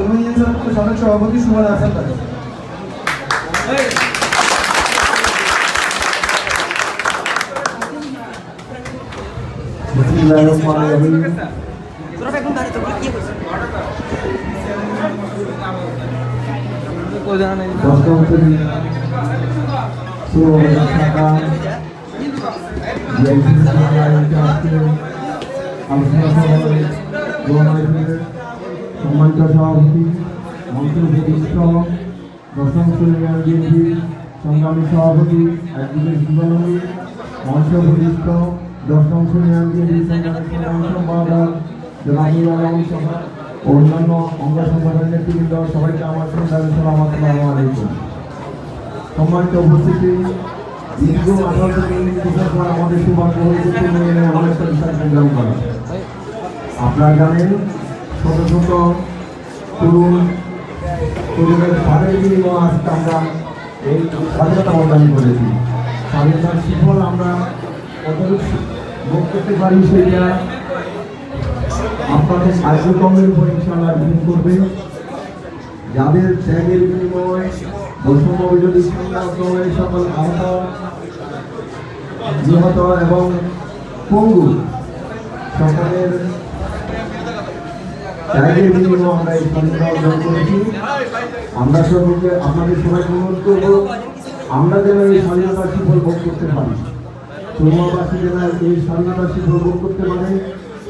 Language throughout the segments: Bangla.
তরুণ ইউনিয়ন সাবেক সভাপতি সুমন হাসান তাকে। সম্মানিত সভাপতি মন্ত্রী দশম শ্রেণী বিএনপি সংগ্রামী সভাপতি অ্যাডভোকেট জীবনী মঞ্চ প্রতিষ্ঠ দশম শ্রেণী বিএনপি সংগ্রামী সম্পাদক জনাবুল আলম সহ অন্যান্য অঙ্গ সংগঠনের নেতৃবৃন্দ সবাইকে আমার আসসালামু আলাইকুম। সম্মানিত উপস্থিতি, দীর্ঘ 18 থেকে 19 বছর পর আমাদের সৌভাগ্য হয়েছে এমন একটা বিশাল প্রোগ্রাম করা। আপনারা জানেন ছোট ছোট তরুণের ভারের বিনিময়ে আজকে আমরা এই স্বাধীনতা অর্জন করেছি। স্বাধীনতার সুফল আমরা কতটুকু ভোগ করতে পারি সেটা আপনাদের কার্যক্রমের উপর ইনশাআল্লাহ নির্ভর করবে। যাদের ত্যাগের বিনিময়ে বৈষম্য বিরোধী সংগ্রামের সকল আহত, নিহত এবং পঙ্গু সকলের ত্যাগের বিনিময়ে আমরা এই স্বাধীনতা অর্জন করেছি। আমরা সকলকে আপনাদের সবাই অনুরোধ করব, আমরা যেন এই স্বাধীনতার সুফল ভোগ করতে পারি, চুরমাবাসী যেন এই স্বাধীনতার সুফল ভোগ করতে পারে।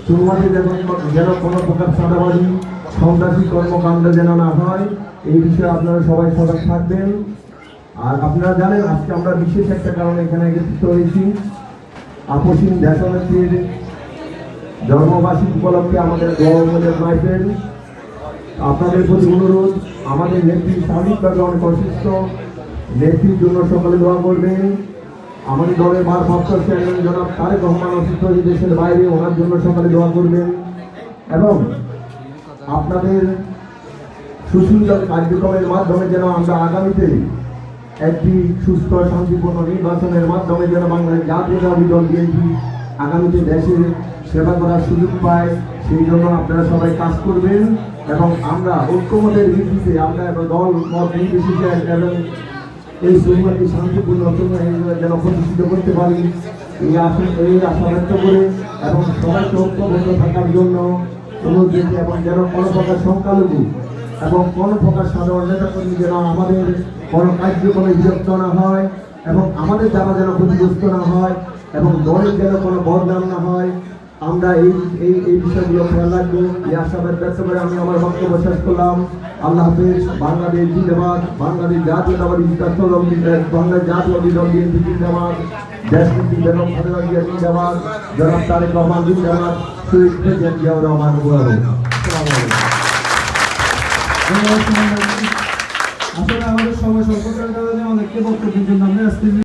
চুরমাতে যেন কোনো প্রকার চাঁদাবাজি সন্ত্রাসী কর্মকাণ্ড যেন না হয়, এই বিষয়ে আপনারা সবাই সজাগ থাকবেন। আর আপনারা জানেন আজকে আমরা বিশেষ একটা কারণে এখানে একত্রিত হয়েছি। আপসীন দেশনেত্রীর জন্মবার্ষিকী উপলক্ষে আমাদের গৌরবের মাইপেন আপনাদের প্রতি অনুরোধ, আমাদের নেত্রী সার্বিকভাবে অনেক অসুস্থ, নেত্রীর জন্য সকলে দোয়া করবেন। আমাদের দলের ভারপ্রাপ্ত চেয়ারম্যান জনাব তারেক রহমান অসুস্থ দেশের বাইরে, ওনার জন্য সকলে দোয়া করবেন। এবং আপনাদের সুশৃঙ্খল কার্যক্রমের মাধ্যমে যেন আমরা আগামীতে একটি সুস্থ শান্তিপূর্ণ নির্বাচনের মাধ্যমে যেন বাংলাদেশ জাতীয়তাবাদী দল বিএনপি আগামীতে দেশের সেবা করার সুযোগ পায়, সেই জন্য আপনারা সবাই কাজ করবেন। এবং আমরা ঐক্যমতের ভিত্তিতে আমরা দল মত নির্বিশেষে এবং এই সুবিধাটি শান্তিপূর্ণ যেন প্রতিষ্ঠিত করতে পারি, এই আশা ব্যক্ত করে এবং সবাইকে ঐক্যবদ্ধ থাকার জন্য অনুরোধ দিতে, এবং যেন কোনো প্রকার সংখ্যালঘু এবং কোনো প্রকার সাধারণ নেতাকর্মী যেন আমাদের কোনো কার্যক্রমে বিরক্ত না হয়, এবং আমাদের দ্বারা যেন ক্ষতিগ্রস্ত না হয়, এবং দলের যেন কোনো বদনাম না হয়। আমরা এই বিষয়গুলো খেয়াল রাখবো। এই আশাবাদ ব্যক্ত করে আমি আমার বক্তব্য শেষ করলাম। আল্লাহ হাফেজ। বাংলাদেশ জিন্দাবাদ, বাংলাদেশ জাতীয়তাবাদী বাংলাদেশ জাতীয়তাবাদী দল বিএনপি জিন্দাবাদ, দেশনীতি বেগম খালেদা জিয়া জিন্দাবাদ, জনাব তারেক রহমান জিন্দাবাদ, শহীদ প্রেসিডেন্ট জিয়াউর রহমান আসলে আমাদের সময় সংকটের কারণে অনেককে বক্তব্যের জন্য আমরা